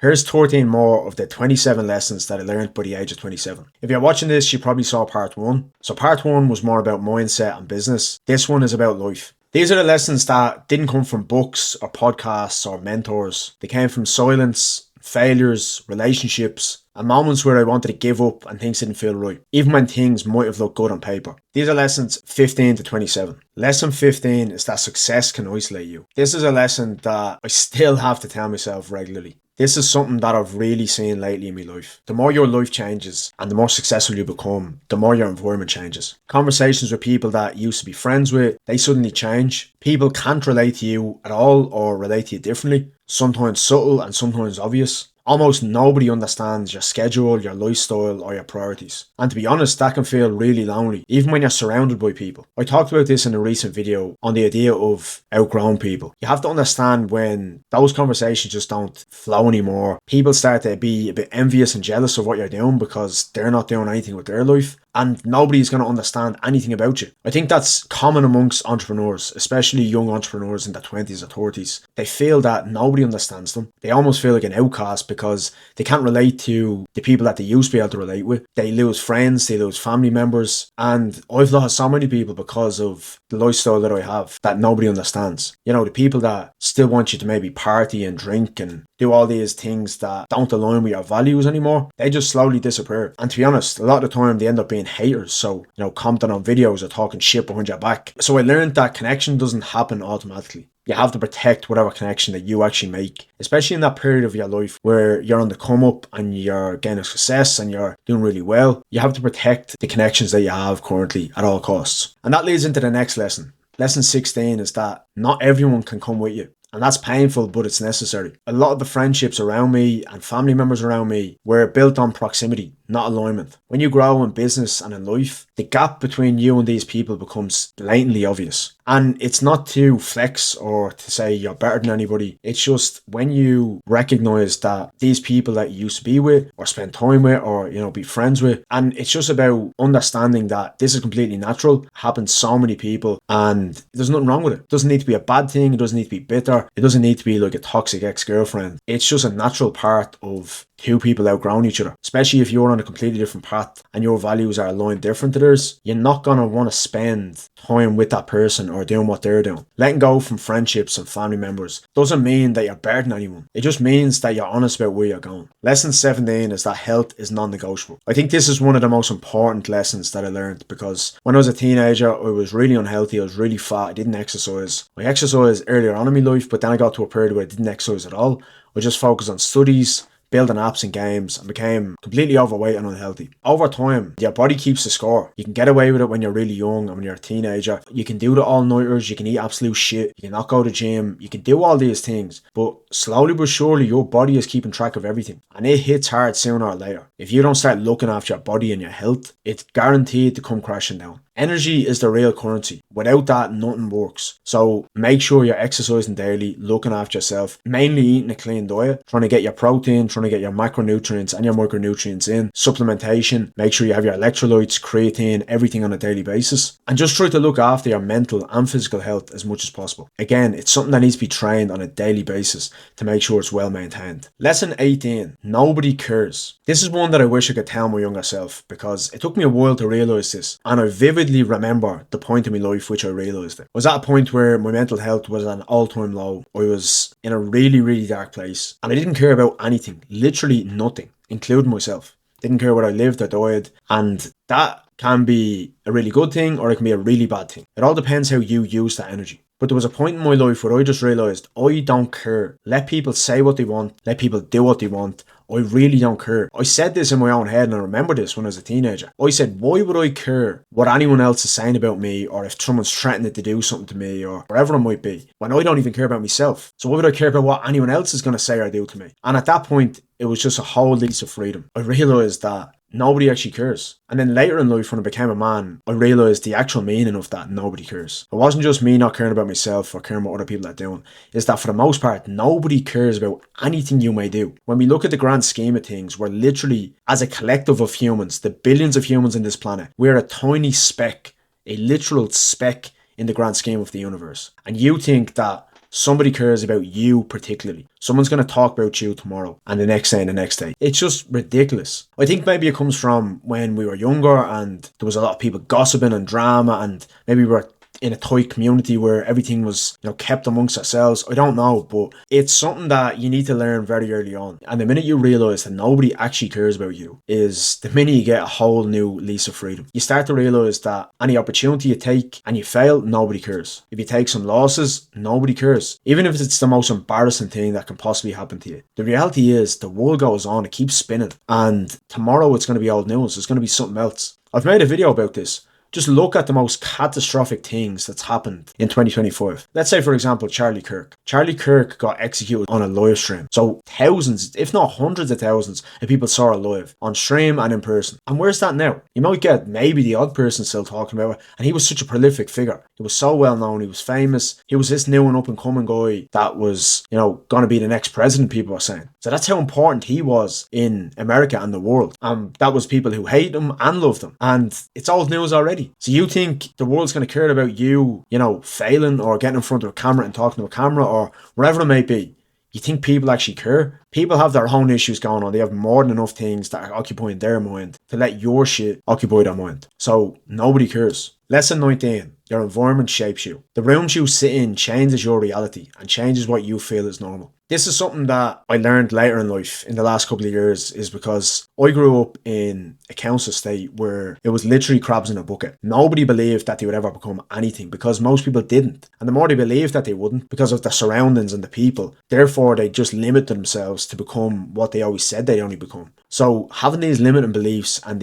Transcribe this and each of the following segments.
Here's 13 more of the 27 lessons that I learned by the age of 27. If you're watching this, you probably saw part 1. So part 1 was more about mindset and business. This one is about life. These are the lessons that didn't come from books or podcasts or mentors. They came from silence, failures, relationships, and moments where I wanted to give up and things didn't feel right, even when things might have looked good on paper. These are lessons 15 to 27. Lesson 15 is that success can isolate you. This is a lesson that I still have to tell myself regularly. This is something that I've really seen lately in my life. The more your life changes and the more successful you become, the more your environment changes. Conversations with people that you used to be friends with, they suddenly change. People can't relate to you at all or relate to you differently. Sometimes subtle and sometimes obvious. Almost nobody understands your schedule, your lifestyle, or your priorities. And to be honest, that can feel really lonely, even when you're surrounded by people. I talked about this in a recent video on the idea of outgrown people. You have to understand when those conversations just don't flow anymore. People start to be a bit envious and jealous of what you're doing because they're not doing anything with their life. And nobody's going to understand anything about you. I think that's common amongst entrepreneurs, especially young entrepreneurs in their 20s or 30s. They feel that nobody understands them. They almost feel like an outcast because they can't relate to the people that they used to be able to relate with. They lose friends, they lose family members. And I've lost so many people because of the lifestyle that I have that nobody understands. You know, the people that still want you to maybe party and drink and do all these things that don't align with your values anymore, they just slowly disappear. And to be honest, a lot of the time they end up being haters. So, you know, commenting on videos or talking shit behind your back. So I learned that connection doesn't happen automatically. You have to protect whatever connection that you actually make, especially in that period of your life where you're on the come up and you're gaining success and you're doing really well. You have to protect the connections that you have currently at all costs. And that leads into the next lesson. Lesson 16 is that not everyone can come with you. And that's painful, but it's necessary. A lot of the friendships around me and family members around me were built on proximity, not alignment. When you grow in business and in life, the gap between you and these people becomes blatantly obvious. And it's not to flex or to say you're better than anybody. It's just when you recognize that these people that you used to be with or spend time with or, you know, be friends with, and it's just about understanding that this is completely natural, happens to so many people, and there's nothing wrong with it. It doesn't need to be a bad thing. It doesn't need to be bitter. It doesn't need to be like a toxic ex-girlfriend. It's just a natural part of two people outgrowing each other, especially if you're on a completely different path and your values are aligned different to theirs. You're not going to want to spend time with that person or doing what they're doing. Letting go from friendships and family members doesn't mean that you're better than anyone. It just means that you're honest about where you're going. Lesson 17 is that health is non-negotiable. I think this is one of the most important lessons that I learned because when I was a teenager, I was really unhealthy. I was really fat. I didn't exercise. I exercised earlier on in my life, but then I got to a period where I didn't exercise at all. I just focused on studies, building apps and games, and became completely overweight and unhealthy. Over time, your body keeps the score. You can get away with it when you're really young and when you're a teenager. You can do the all-nighters, you can eat absolute shit, you can not go to the gym, you can do all these things. But slowly but surely, your body is keeping track of everything. And it hits hard sooner or later. If you don't start looking after your body and your health, it's guaranteed to come crashing down. Energy is the real currency. Without that, nothing works. So make sure you're exercising daily, looking after yourself, mainly eating a clean diet, trying to get your protein, trying to get your macronutrients and your micronutrients in, supplementation, make sure you have your electrolytes, creatine, everything on a daily basis, and just try to look after your mental and physical health as much as possible. Again, it's something that needs to be trained on a daily basis to make sure it's well maintained. Lesson 18, nobody cares. This is one that I wish I could tell my younger self because it took me a while to realise this, and I vividly remember the point in my life which I realised it. I was at a point where my mental health was at an all-time low. I was in a really, really dark place and I didn't care about anything, literally nothing, including myself. Didn't care whether I lived or died, and that can be a really good thing or it can be a really bad thing. It all depends how you use that energy. But there was a point in my life where I just realised I don't care. Let people say what they want. Let people do what they want. I really don't care. I said this in my own head and I remember this when I was a teenager. I said, why would I care what anyone else is saying about me or if someone's threatening to do something to me or whatever it might be when I don't even care about myself? So why would I care about what anyone else is going to say or do to me? And at that point, it was just a whole lease of freedom. I realised that nobody actually cares. And then later in life, when I became a man, I realised the actual meaning of that nobody cares. It wasn't just me not caring about myself or caring what other people are doing. It's that for the most part, nobody cares about anything you may do. When we look at the grand scheme of things, we're literally, as a collective of humans, the billions of humans in this planet, we're a tiny speck, a literal speck in the grand scheme of the universe. And you think that somebody cares about you particularly. Someone's going to talk about you tomorrow and the next day and the next day. It's just ridiculous. I think maybe it comes from when we were younger and there was a lot of people gossiping and drama, and maybe we were in a tight community where everything was, kept amongst ourselves. I don't know, but it's something that you need to learn very early on. And the minute you realise that nobody actually cares about you is the minute you get a whole new lease of freedom. You start to realise that any opportunity you take and you fail, nobody cares. If you take some losses, nobody cares. Even if it's the most embarrassing thing that can possibly happen to you. The reality is the world goes on, it keeps spinning. And tomorrow it's going to be old news. It's going to be something else. I've made a video about this. Just look at the most catastrophic things that's happened in 2025. Let's say, for example, Charlie Kirk. Charlie Kirk got executed on a live stream. So thousands, if not hundreds of thousands of people saw it live, on stream and in person. And where's that now? You might get maybe the odd person still talking about it. And he was such a prolific figure. He was so well known. He was famous. He was this new and up and coming guy that was, going to be the next president, people were saying. So that's how important he was in America and the world. That was people who hate him and loved him. And it's old news already. So you think the world's going to care about you, failing or getting in front of a camera and talking to a camera or whatever it may be? You think people actually care? People have their own issues going on. They have more than enough things that are occupying their mind to let your shit occupy their mind. So nobody cares. Lesson 19. Your environment shapes you. The rooms you sit in changes your reality and changes what you feel is normal. This is something that I learned later in life in the last couple of years, is because I grew up in a council estate where it was literally crabs in a bucket. Nobody believed that they would ever become anything because most people didn't. And the more they believed that they wouldn't because of the surroundings and the people, therefore they just limited themselves to become what they always said they'd only become. So having these limiting beliefs and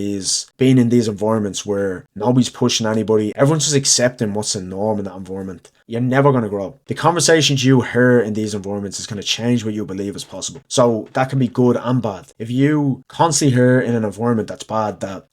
being in these environments where nobody's pushing anybody, everyone's just accepting what's the norm in that environment, you're never going to grow. The conversations you hear in these environments is going to change what you believe is possible. So that can be good and bad. If you constantly hear in an environment that's bad that,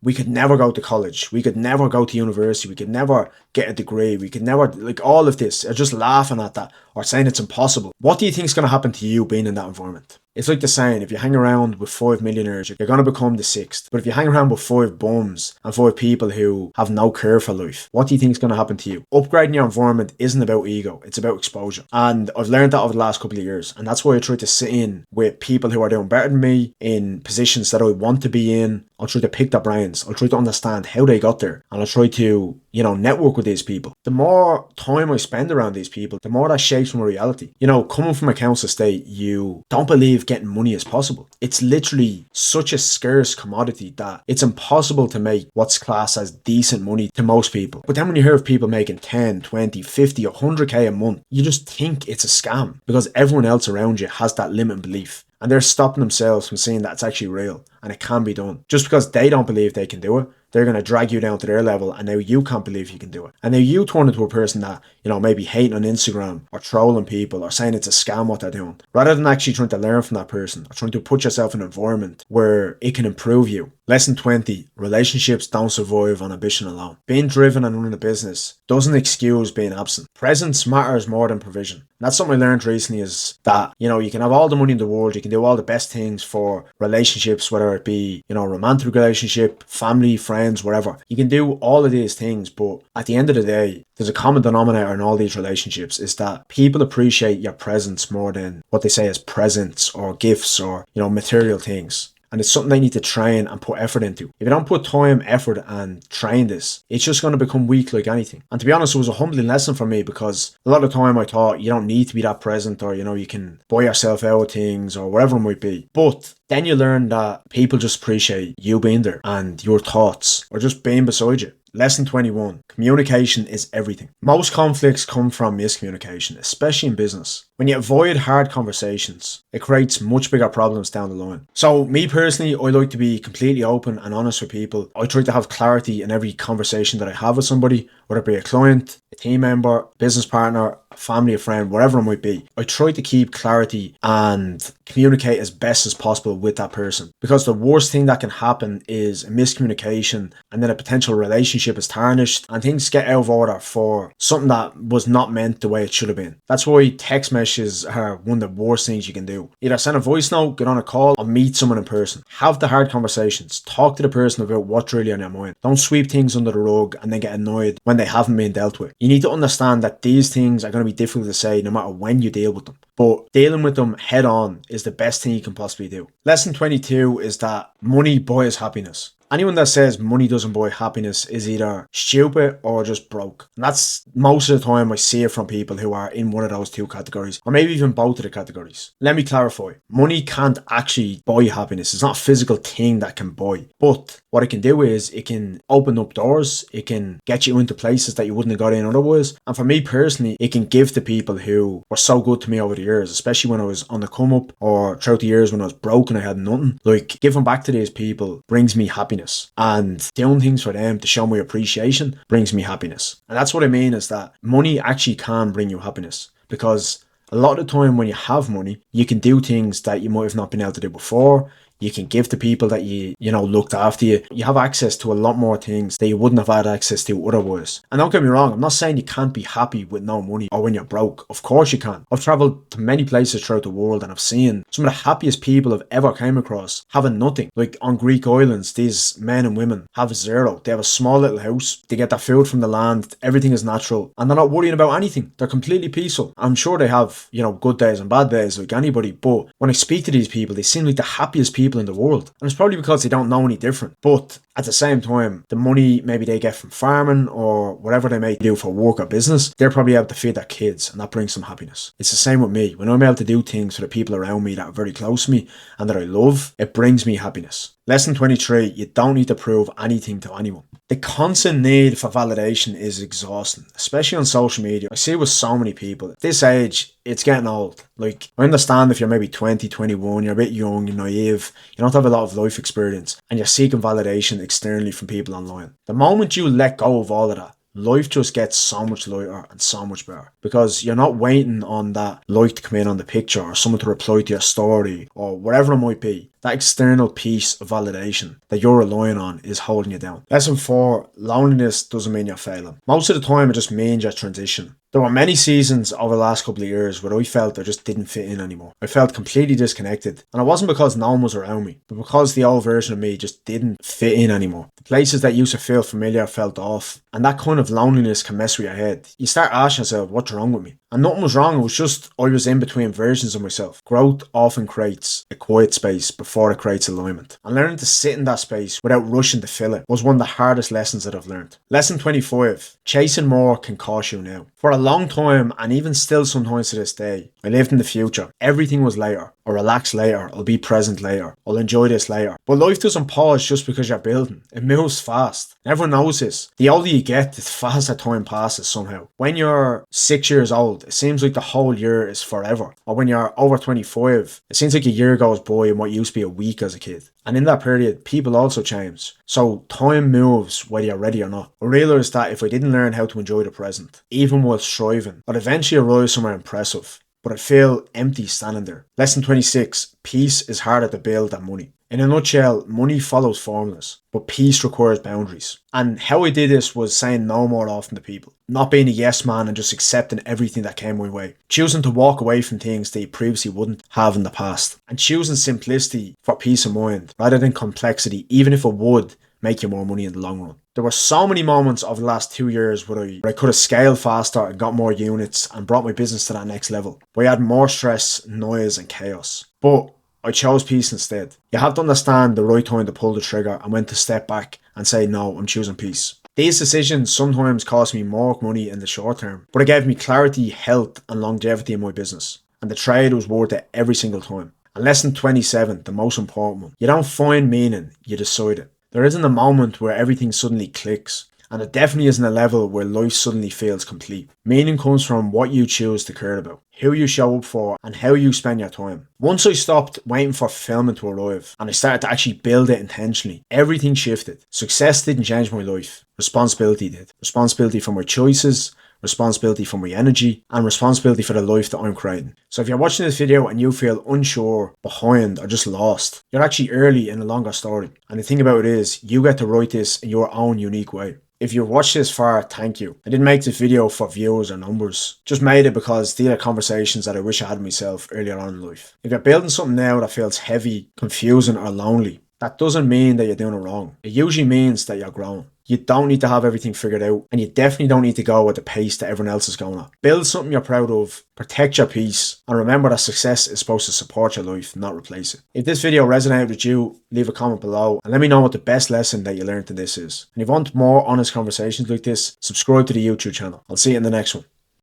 we could never go to college, we could never go to university, we could never get a degree, we could never, all of this, are just laughing at that or saying it's impossible. What do you think is going to happen to you being in that environment? It's like the saying, if you hang around with 5 millionaires, you're going to become the 6th. But if you hang around with 5 bums and 5 people who have no care for life, what do you think is going to happen to you? Upgrading your environment isn't about ego, it's about exposure. And I've learned that over the last couple of years. And that's why I try to sit in with people who are doing better than me in positions that I want to be in. I'll try to pick their brains. I'll try to understand how they got there. And I'll try to, network with these people. The more time I spend around these people, the more that shapes my reality. Coming from a council estate, you don't believe getting money is possible. It's literally such a scarce commodity that it's impossible to make what's classed as decent money to most people. But then when you hear of people making 10, 20, 50, 100k a month, you just think it's a scam because everyone else around you has that limiting belief. And they're stopping themselves from seeing that it's actually real and it can be done. Just because they don't believe they can do it, they're going to drag you down to their level, and now you can't believe you can do it. And now you turn into a person that, maybe hating on Instagram or trolling people or saying it's a scam what they're doing. Rather than actually trying to learn from that person or trying to put yourself in an environment where it can improve you. Lesson 20. Relationships don't survive on ambition alone. Being driven and running a business doesn't excuse being absent. Presence matters more than provision. And that's something I learned recently, is that, you can have all the money in the world, you can do all the best things for relationships, whether it be, romantic relationship, family, friends, whatever. You can do all of these things, but at the end of the day, there's a common denominator in all these relationships, is that people appreciate your presence more than what they say as presents or gifts or, material things. And it's something they need to train and put effort into. If you don't put time, effort and train this, it's just going to become weak like anything. And to be honest, it was a humbling lesson for me, because a lot of the time I thought you don't need to be that present, or, you can buy yourself out of things or whatever it might be. But then you learn that people just appreciate you being there and your thoughts or just being beside you. Lesson 21. Communication is everything. Most conflicts come from miscommunication, especially in business. When you avoid hard conversations, it creates much bigger problems down the line. So me personally, I like to be completely open and honest with people. I try to have clarity in every conversation that I have with somebody, whether it be a client, a team member, business partner, a family, a friend, whatever it might be. I try to keep clarity and communicate as best as possible with that person, because the worst thing that can happen is a miscommunication, and then a potential relationship is tarnished and things get out of order for something that was not meant the way it should have been. That's why text messages are one of the worst things you can do. Either send a voice note, get on a call, or meet someone in person. Have the hard conversations. Talk to the person about what's really on your mind. Don't sweep things under the rug and then get annoyed when they haven't been dealt with. You need to understand that these things are going to be be difficult to say no matter when you deal with them. But dealing with them head on is the best thing you can possibly do. Lesson 22 is that money buys happiness. Anyone that says money doesn't buy happiness is either stupid or just broke. And that's most of the time I see it from people who are in one of those two categories, or maybe even both of the categories. Let me clarify. Money can't actually buy happiness. It's not a physical thing that can buy. But what it can do is it can open up doors. It can get you into places that you wouldn't have got in otherwise. And for me personally, it can give to people who were so good to me over the years, especially when I was on the come up or throughout the years when I was broke and I had nothing. Like, giving back to these people brings me happiness. And doing things for them to show my appreciation brings me happiness. And that's what I mean, is that money actually can bring you happiness, because a lot of the time when you have money, you can do things that you might have not been able to do before. You can give to people that you looked after you. You have access to a lot more things that you wouldn't have had access to otherwise. And don't get me wrong, I'm not saying you can't be happy with no money or when you're broke. Of course you can. I've travelled to many places throughout the world and I've seen some of the happiest people I've ever came across having nothing. Like on Greek islands, these men and women have zero. They have a small little house. They get their food from the land. Everything is natural. And they're not worrying about anything. They're completely peaceful. I'm sure they have, good days and bad days like anybody. But when I speak to these people, they seem like the happiest people in the world. And it's probably because they don't know any different. But at the same time, the money maybe they get from farming or whatever they may do for work or business, they're probably able to feed their kids, and that brings them happiness. It's the same with me. When I'm able to do things for the people around me that are very close to me and that I love, it brings me happiness. Lesson 23, you don't need to prove anything to anyone. The constant need for validation is exhausting, especially on social media. I see it with so many people. At this age, it's getting old. Like, I understand if you're maybe 20, 21, you're a bit young, you're naive, you don't have a lot of life experience, and you're seeking validation externally from people online. The moment you let go of all of that, life just gets so much lighter and so much better, because you're not waiting on that like to come in on the picture or someone to reply to your story or whatever it might be. That external piece of validation that you're relying on is holding you down. Lesson 4, loneliness doesn't mean you're failing. Most of the time it just means you're transitioning. There were many seasons over the last couple of years where I felt I just didn't fit in anymore. I felt completely disconnected. And it wasn't because no one was around me, but because the old version of me just didn't fit in anymore. The places that used to feel familiar felt off. And that kind of loneliness can mess with your head. You start asking yourself, what's wrong with me? And nothing was wrong, it was just I was in between versions of myself. Growth often creates a quiet space before it creates alignment. And learning to sit in that space without rushing to fill it was one of the hardest lessons that I've learned. Lesson 25, chasing more can cost you now. For a long time, and even still sometimes to this day, I lived in the future. Everything was later. I'll relax later, I'll be present later, I'll enjoy this later. But life doesn't pause just because you're building. It moves fast. Everyone knows this. The older you get, the faster time passes somehow. When you're 6 years old, it seems like the whole year is forever. Or when you're over 25, it seems like a year goes by in what used to be a week as a kid. And in that period, people also change. So time moves whether you're ready or not. I realised that if I didn't learn how to enjoy the present, even while striving, I'd eventually arrive somewhere impressive. But I feel empty standing there. Lesson 26, peace is harder to build than money. In a nutshell, money follows formulas, but peace requires boundaries. And how I did this was saying no more often to people. Not being a yes man and just accepting everything that came my way. Choosing to walk away from things that you previously wouldn't have in the past. And choosing simplicity for peace of mind rather than complexity, even if it would make you more money in the long run. There were so many moments over the last 2 years where I could have scaled faster and got more units and brought my business to that next level. But I had more stress, noise and chaos. But I chose peace instead. You have to understand the right time to pull the trigger and when to step back and say, no, I'm choosing peace. These decisions sometimes cost me more money in the short term, but it gave me clarity, health and longevity in my business. And the trade was worth it every single time. And lesson 27, the most important one. You don't find meaning, you decide it. There isn't a moment where everything suddenly clicks. And it definitely isn't a level where life suddenly feels complete. Meaning comes from what you choose to care about, who you show up for, and how you spend your time. Once I stopped waiting for fulfillment to arrive, and I started to actually build it intentionally, everything shifted. Success didn't change my life. Responsibility did. Responsibility for my choices, responsibility for my energy, and responsibility for the life that I'm creating. So if you're watching this video and you feel unsure, behind, or just lost, you're actually early in a longer story. And the thing about it is, you get to write this in your own unique way. If you've watched this far, thank you. I didn't make this video for views or numbers. Just made it because these are conversations that I wish I had myself earlier on in life. If you're building something now that feels heavy, confusing, or lonely, that doesn't mean that you're doing it wrong. It usually means that you're growing. You don't need to have everything figured out, and you definitely don't need to go at the pace that everyone else is going at. Build something you're proud of, protect your peace, and remember that success is supposed to support your life, not replace it. If this video resonated with you, leave a comment below and let me know what the best lesson that you learned in this is. And if you want more honest conversations like this, subscribe to the YouTube channel. I'll see you in the next one.